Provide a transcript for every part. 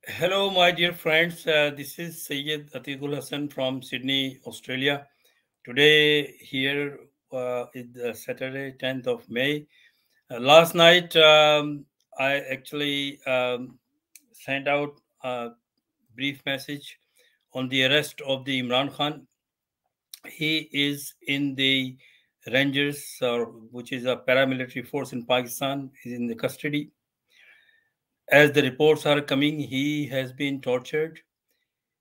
Hello, my dear friends. This is Syed Atiqul Hassan from Sydney, Australia. Today, here is the Saturday, 10th of May. Last night, I actually sent out a brief message on the arrest of the Imran Khan. He is in the Rangers, which is a paramilitary force in Pakistan. He's in the custody. As the reports are coming, he has been tortured.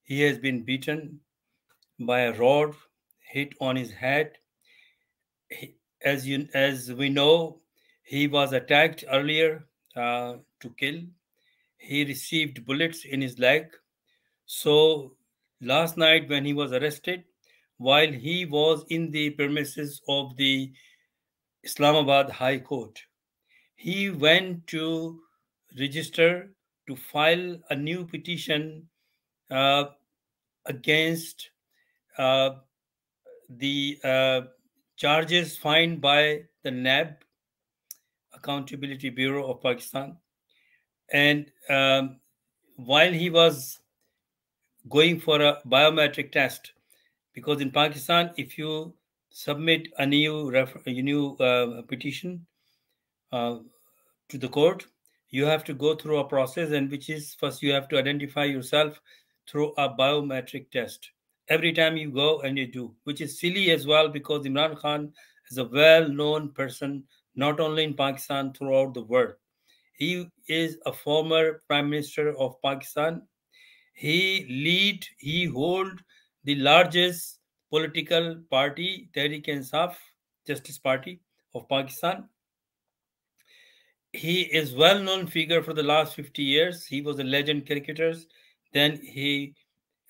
He has been beaten by a rod, hit on his head. As we know, he was attacked earlier to kill. He received bullets in his leg. So last night, when he was arrested, while he was in the premises of the Islamabad High Court, he went to register to file a new petition uh, against uh, the charges fined by the NAB, Accountability Bureau of Pakistan. And while he was going for a biometric test, because in Pakistan, if you submit a new petition uh, to the court, you have to go through a process, and which is first you have to identify yourself through a biometric test. Every time you go and you do, which is silly as well, because Imran Khan is a well-known person not only in Pakistan, throughout the world. He is a former Prime Minister of Pakistan. He hold the largest political party, Tehreek-e-Insaf, Justice Party of Pakistan. He is well-known figure for the last 50 years. He was a legend cricketer. Then he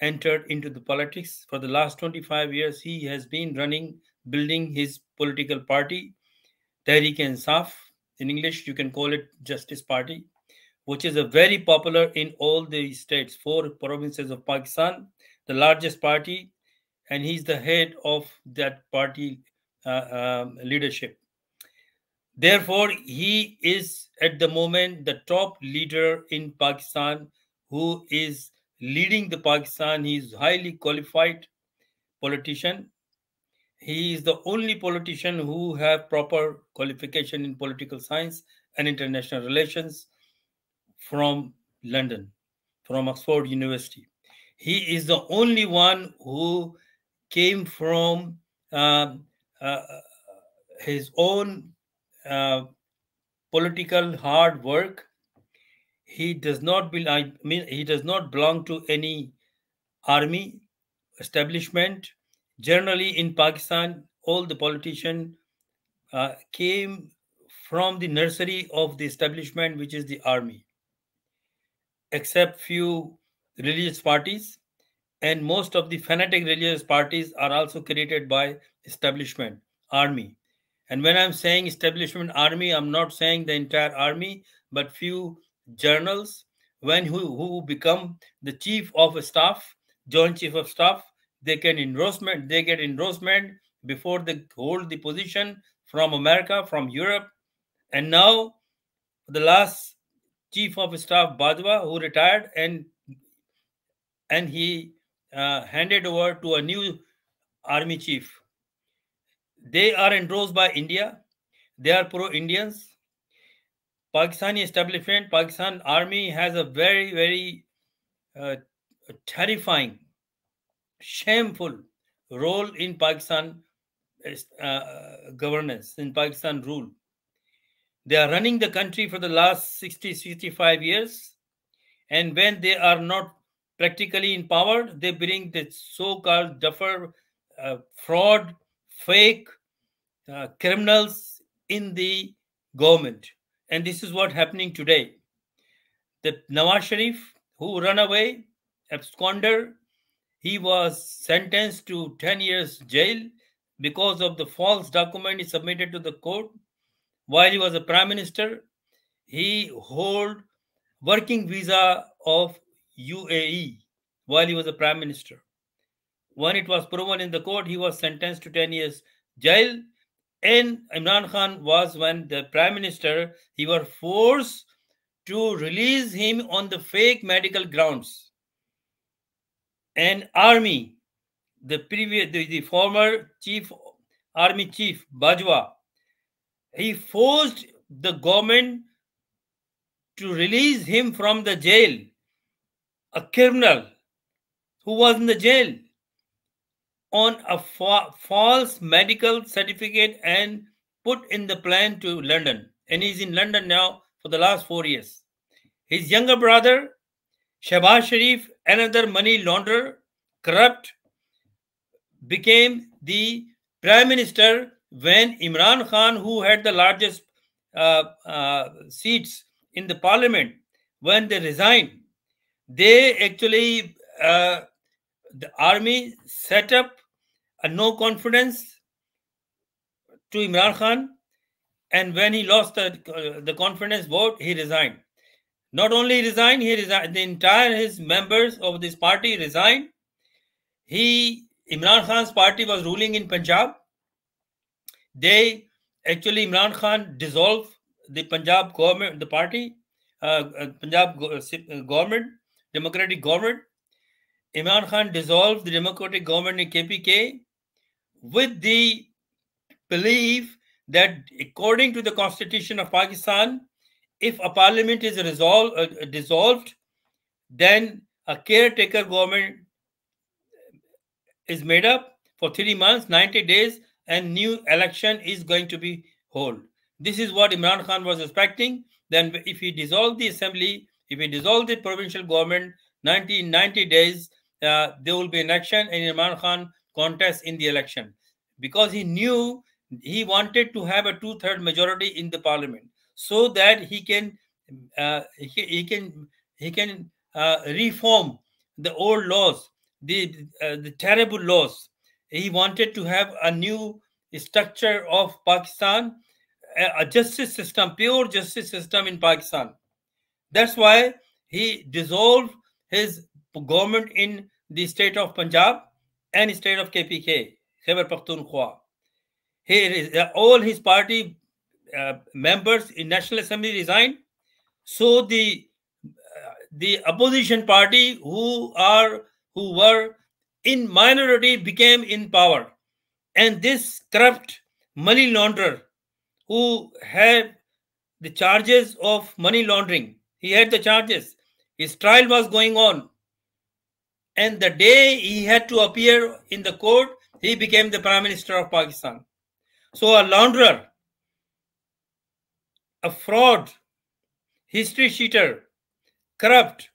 entered into the politics. For the last 25 years, he has been building his political party, Tehreek-e-Insaf. In English, you can call it Justice Party, which is a very popular in all the states, 4 provinces of Pakistan, the largest party, and he's the head of that party leadership. Therefore, he is at the moment the top leader in Pakistan who is leading the Pakistan. He is highly qualified politician. He is the only politician who have proper qualification in political science and international relations from London, from Oxford University. He is the only one who came from um, uh, his own uh, political hard work. He does not belong. I mean, he does not belong to any army establishment. Generally, in Pakistan, all the politicians came from the nursery of the establishment, which is the army, except few religious parties, and most of the fanatic religious parties are also created by establishment army. And when I'm saying establishment army, I'm not saying the entire army, but few journals who become the chief of staff, joint chief of staff, they get endorsement before they hold the position from America, from Europe. And now the last chief of staff Bajwa, who retired, and he handed over to a new army chief. They are endorsed by India. They are pro-Indians. Pakistani establishment, Pakistan army has a very, very uh, terrifying, shameful role in Pakistan governance, in Pakistan rule. They are running the country for the last 60, 65 years. And when they are not practically in power, they bring the so-called duffer, fraud, fake criminals in the government. And this is what happening today. The Nawaz Sharif, who ran away, absconder, he was sentenced to 10 years jail because of the false document he submitted to the court. While he was a prime minister, he hold working visa of UAE while he was a prime minister. When it was proven in the court, he was sentenced to 10 years jail. And Imran Khan was, when the prime minister, he was forced to release him on the fake medical grounds. And army, the former army chief Bajwa, he forced the government to release him from the jail, a criminal who was in the jail, on a false medical certificate and put in the plan to London. And he's in London now for the last 4 years. His younger brother, Shehbaz Sharif, another money launderer, corrupt, became the prime minister when Imran Khan, who had the largest seats in the parliament, when they resigned, they actually, the army set up a no confidence to Imran Khan, and when he lost the confidence vote, he resigned. Not only resigned, the entire his members of this party resigned. Imran Khan's party was ruling in Punjab. Imran Khan dissolved the Punjab government, the party, Punjab government, democratic government. Imran Khan dissolved the democratic government in KPK with the belief that according to the Constitution of Pakistan, if a parliament is dissolved, then a caretaker government is made up for 3 months, 90 days, and new election is going to be held. This is what Imran Khan was expecting. Then if he dissolved the assembly, if he dissolved the provincial government, 90 days, there will be an election and Imran Khan contests in the election. Because he knew he wanted to have a 2/3 majority in the parliament so that he can reform the old laws, the terrible laws. He wanted to have a new structure of Pakistan, a justice system, pure justice system in Pakistan. That's why he dissolved his government in the state of Punjab and state of KPK, Khyber Pakhtunkhwa. All his party members in National Assembly resigned. So the opposition party who were in minority became in power. And this corrupt money launderer who had the charges of money laundering, he had the charges. His trial was going on. And the day he had to appear in the court, he became the Prime Minister of Pakistan. So a launderer, a fraud, history cheater, corrupt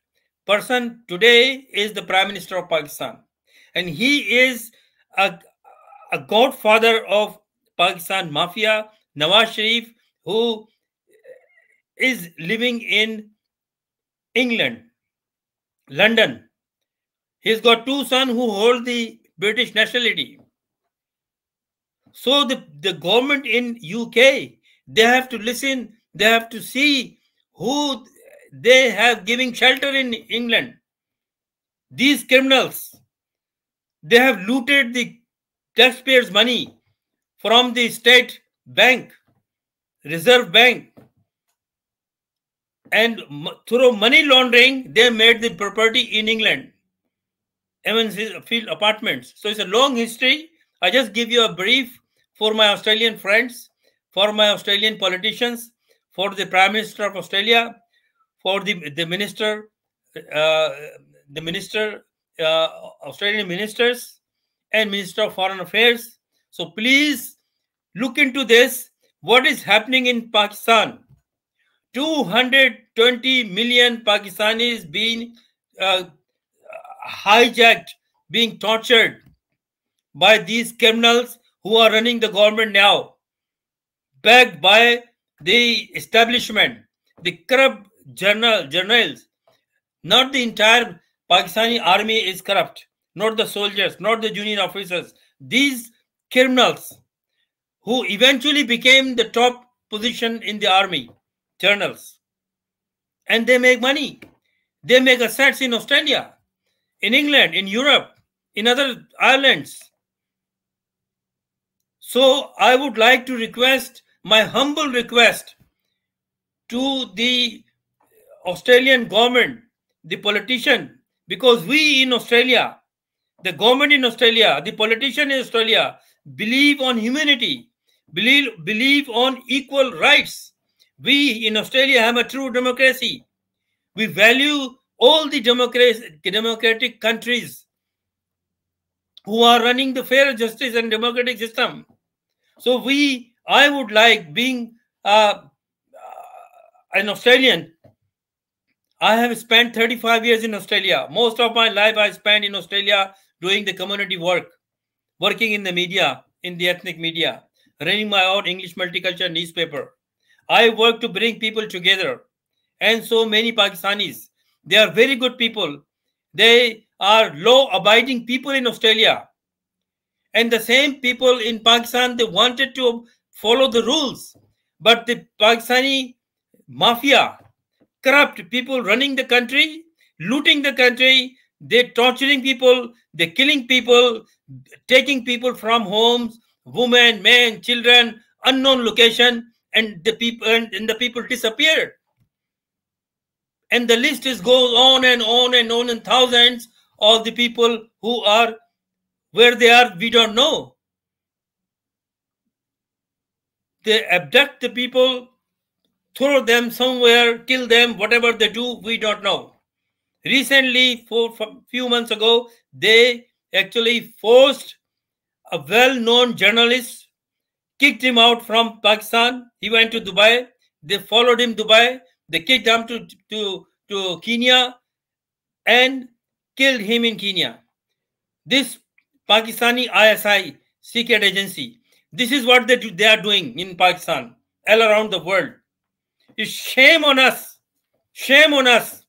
person today is the Prime Minister of Pakistan. And he is a godfather of Pakistan mafia, Nawaz Sharif, who is living in England, London. He's got 2 sons who hold the British nationality. So the government in UK, they have to listen, they have to see who they have giving shelter in England. These criminals, they have looted the taxpayers' money from the state bank, Reserve Bank. And through money laundering, they made the property in England, Evans Field Apartments. So it's a long history. I just give you a brief for my Australian friends, for my Australian politicians, for the Prime Minister of Australia, for the minister, Australian ministers, and Minister of Foreign Affairs. So please look into this. What is happening in Pakistan? 220 million Pakistanis being hijacked, being tortured by these criminals who are running the government now, backed by the establishment, the corrupt journals. Not the entire Pakistani army is corrupt, not the soldiers, not the junior officers. These criminals who eventually became the top position in the army, journals. And they make money. They make assets in Australia, in England, in Europe, in other islands. So I would like to request, my humble request to the Australian government, the politician, because we in Australia, the government in Australia, the politician in Australia believe on humanity, believe on equal rights. We in Australia have a true democracy. We value all the democratic countries who are running the fair justice and democratic system. So I would like, being an Australian, I have spent 35 years in Australia. Most of my life I spent in Australia doing the community work, working in the media, in the ethnic media, running my own English multicultural newspaper. I work to bring people together. And so many Pakistanis, they are very good people. They are law-abiding people in Australia. And the same people in Pakistan, they wanted to follow the rules. But the Pakistani mafia, corrupt people running the country, looting the country, they're torturing people, they're killing people, taking people from homes, women, men, children, unknown location, and the people disappeared. And the list goes on and on and on, and thousands of the people who are where they are, we don't know. They abduct the people, throw them somewhere, kill them, whatever they do, we don't know. Recently, a few months ago, they actually forced a well-known journalist, kicked him out from Pakistan. He went to Dubai. They followed him to Dubai. They kicked him to Kenya and killed him in Kenya. This Pakistani ISI, secret agency, this is what they are doing in Pakistan, all around the world. It's shame on us. Shame on us.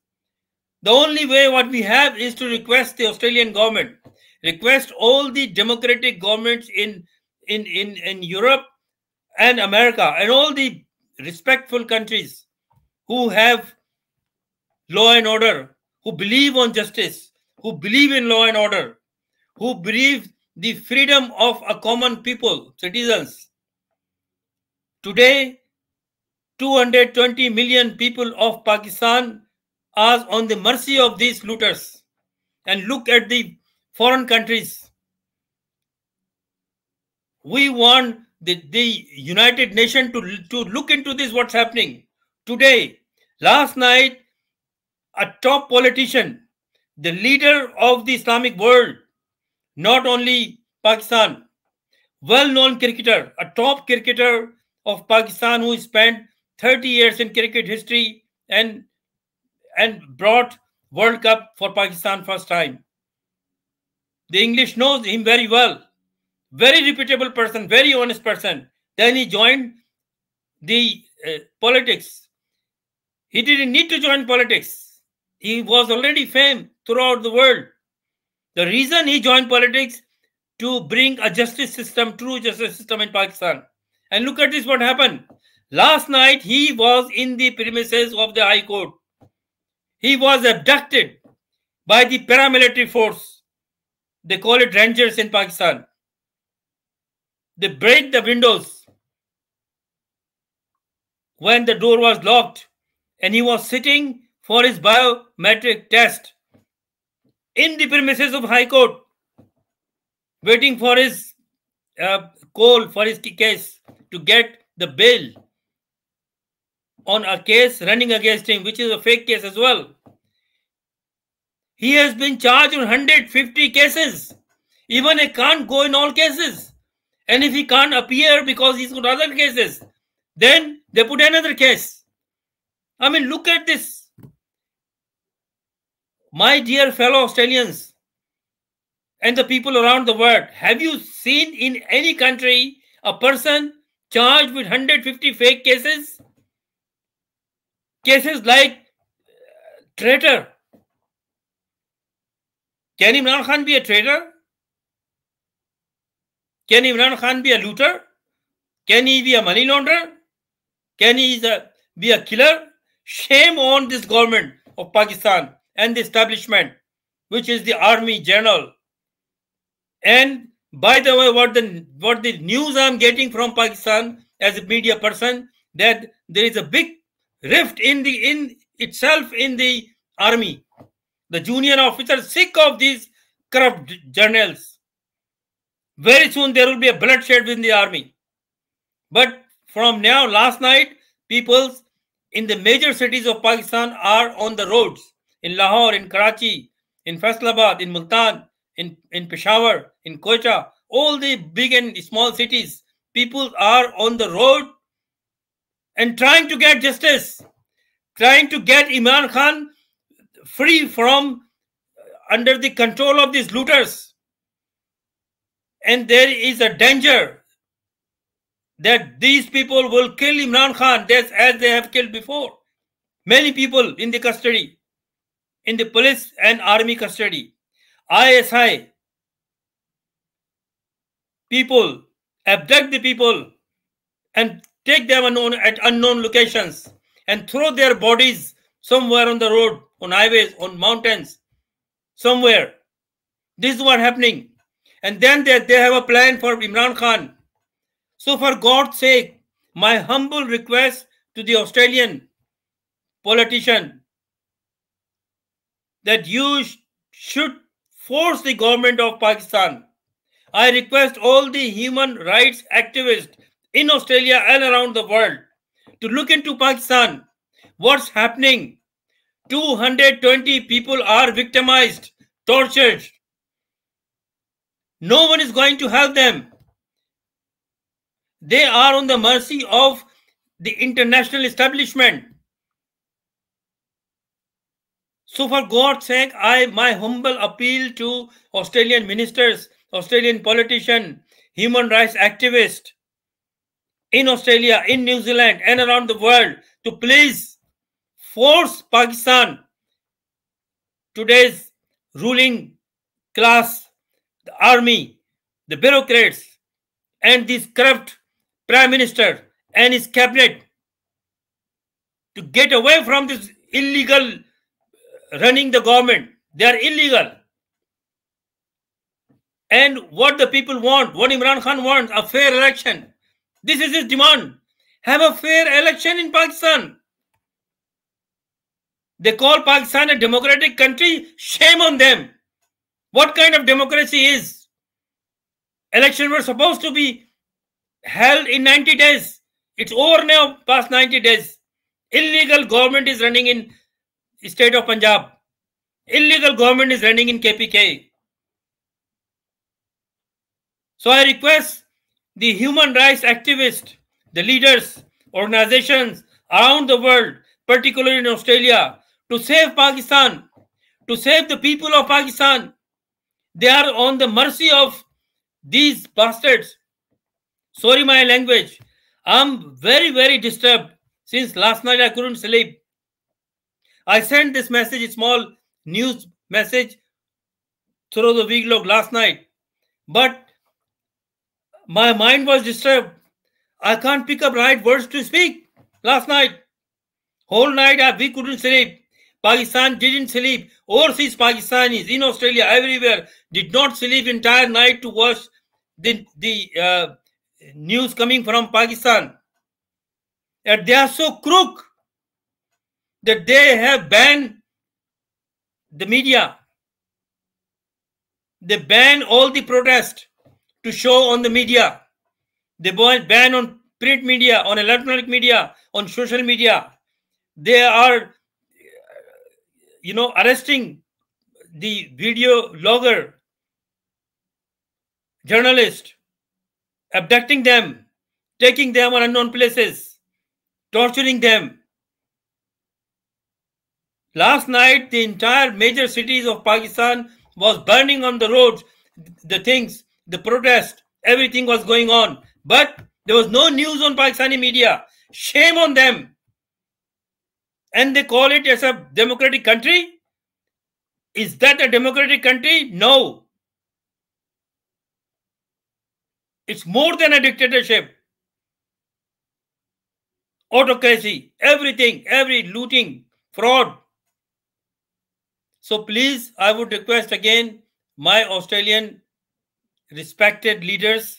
The only way what we have is to request the Australian government, request all the democratic governments in Europe and America and all the respectful countries who have law and order, who believe on justice, who believe in law and order, who believe the freedom of a common people, citizens. Today, 220 million people of Pakistan are on the mercy of these looters. And look at the foreign countries. We want the United Nations to look into this, what's happening. Today, last night, a top politician, the leader of the Islamic world, not only Pakistan, well-known cricketer, a top cricketer of Pakistan who spent 30 years in cricket history and brought World Cup for Pakistan first time. The English knows him very well. Very reputable person, very honest person. Then he joined the politics. He didn't need to join politics. He was already famed throughout the world. The reason he joined politics, to bring a justice system, true justice system in Pakistan. And look at this, what happened. Last night, he was in the premises of the High Court. He was abducted by the paramilitary force. They call it Rangers in Pakistan. They break the windows when the door was locked, and he was sitting for his biometric test in the premises of High Court, waiting for his call for his case to get the bail on a case running against him, which is a fake case as well. He has been charged on 150 cases. Even he can't go in all cases. And if he can't appear because he's got other cases, then they put another case. I mean, look at this. My dear fellow Australians and the people around the world, have you seen in any country a person charged with 150 fake cases? Cases like traitor. Can Imran Khan be a traitor? Can Imran Khan be a looter? Can he be a money launderer? Can he be a killer? Shame on this government of Pakistan and the establishment, which is the Army General. And by the way, what the news I'm getting from Pakistan as a media person, that there is a big rift in itself in the army. The junior officers sick of these corrupt journals. Very soon there will be a bloodshed within the army. But from now, last night, people in the major cities of Pakistan are on the roads. In Lahore, in Karachi, in Faisalabad, in Multan, in Peshawar, in Quetta, all the big and small cities, people are on the road and trying to get justice, trying to get Imran Khan free from under the control of these looters. And there is a danger that these people will kill Imran Khan as they have killed before. Many people in the custody, in the police and army custody. ISI people abduct the people and take them at unknown locations and throw their bodies somewhere on the road, on highways, on mountains, somewhere. This is what happening. And then they have a plan for Imran Khan. So for God's sake, my humble request to the Australian politician that you should force the government of Pakistan. I request all the human rights activists in Australia and around the world to look into Pakistan. What's happening? 220 people are victimized, tortured. No one is going to help them. They are on the mercy of the international establishment. So for God's sake, my humble appeal to Australian ministers, Australian politicians, human rights activists in Australia, in New Zealand and around the world to please force Pakistan, today's ruling class, the army, the bureaucrats and this corrupt Prime Minister and his cabinet to get away from this illegal running the government. They are illegal. And what the people want, what Imran Khan wants, a fair election. This is his demand. Have a fair election in Pakistan. They call Pakistan a democratic country. Shame on them. What kind of democracy is? Elections were supposed to be held in 90 days. It's over now, past 90 days. Illegal government is running in state of Punjab. Illegal government is running in KPK. So I request the human rights activists, the leaders, organizations around the world, particularly in Australia, to save Pakistan, to save the people of Pakistan. They are on the mercy of these bastards. Sorry my language. I'm very, very disturbed. Since last night I couldn't sleep. I sent this message, a small news message through the vlog last night. But my mind was disturbed. I can't pick up right words to speak last night. Whole night we couldn't sleep. Pakistan didn't sleep. Overseas Pakistanis in Australia, everywhere, did not sleep entire night to watch the news coming from Pakistan. And they are so crook that they have banned the media. They ban all the protest to show on the media. They ban on print media, on electronic media, on social media. They are, arresting the video logger, journalist, abducting them, taking them on unknown places, torturing them. Last night, the entire major cities of Pakistan was burning on the roads. The things, the protest, everything was going on. But there was no news on Pakistani media. Shame on them. And they call it as a democratic country. Is that a democratic country? No. It's more than a dictatorship. Autocracy, everything, every looting, fraud. So please, I would request again my Australian respected leaders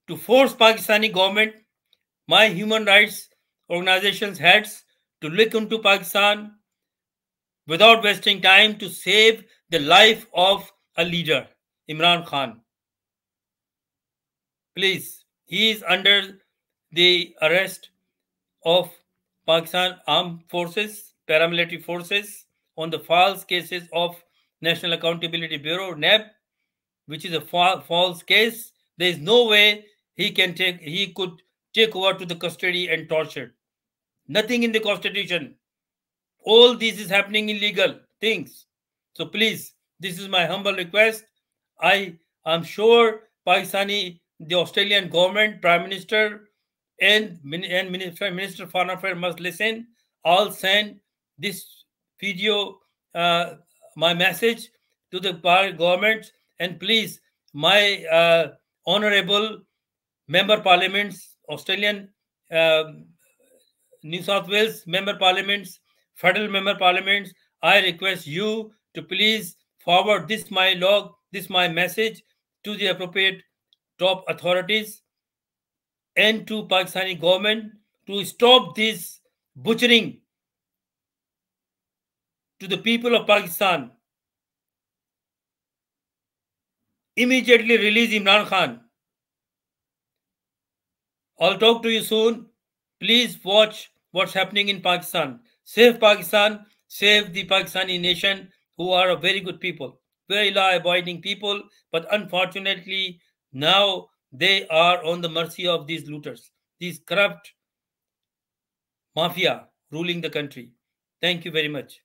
to force Pakistani government, my human rights organizations heads, to look into Pakistan without wasting time to save the life of a leader, Imran Khan. Please, he is under the arrest of Pakistan Armed Forces, paramilitary forces, on the false cases of National Accountability Bureau, NAB, which is a false case. There is no way he could take over to the custody and torture. Nothing in the constitution. All this is happening illegal things. So please, this is my humble request. I am sure the Australian government, Prime Minister and Minister of Foreign Affairs must listen. I'll send this video, my message to the government, and please, my honourable member parliaments, Australian, New South Wales member parliaments, federal member parliaments, I request you to please forward this my message to the appropriate top authorities and to Pakistani government to stop this butchering to the people of Pakistan. Immediately release Imran Khan. I'll talk to you soon. Please watch what's happening in Pakistan. Save Pakistan, save the Pakistani nation, who are a very good people, very law-abiding people, but unfortunately now they are on the mercy of these looters, these corrupt mafia ruling the country. Thank you very much.